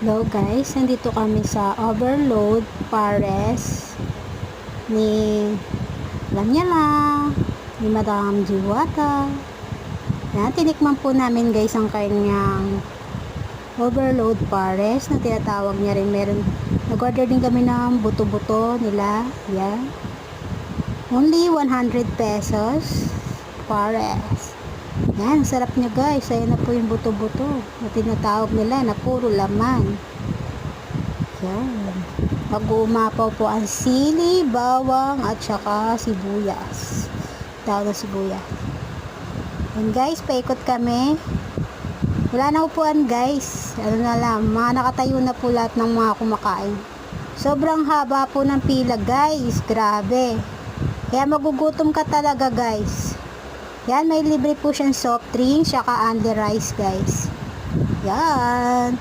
Hello guys, nandito kami sa Overload Pares ni alam niya lang ni Madam Jiwata. Yan, tinikman po namin guys ang kanyang Overload Pares na tinatawag niya rin. Nag-order din kami ng buto-buto nila. Yan, only 100 pesos Pares. Yan, sarap niya guys. Ayan na po yung buto-buto na tinatawag nila na puro laman. Yan. Mag-uumapaw po ang sili, bawang at saka sibuyas. Daw na sibuyas. Yan guys, paikot kami. Wala na upuan guys. Ano na lang, mga nakatayo na po lahat ng mga kumakain. Sobrang haba po ng pila guys. Grabe. Kaya magugutom ka talaga guys. Yan, may libre po siyang soft drink, saka only rice guys. Yan.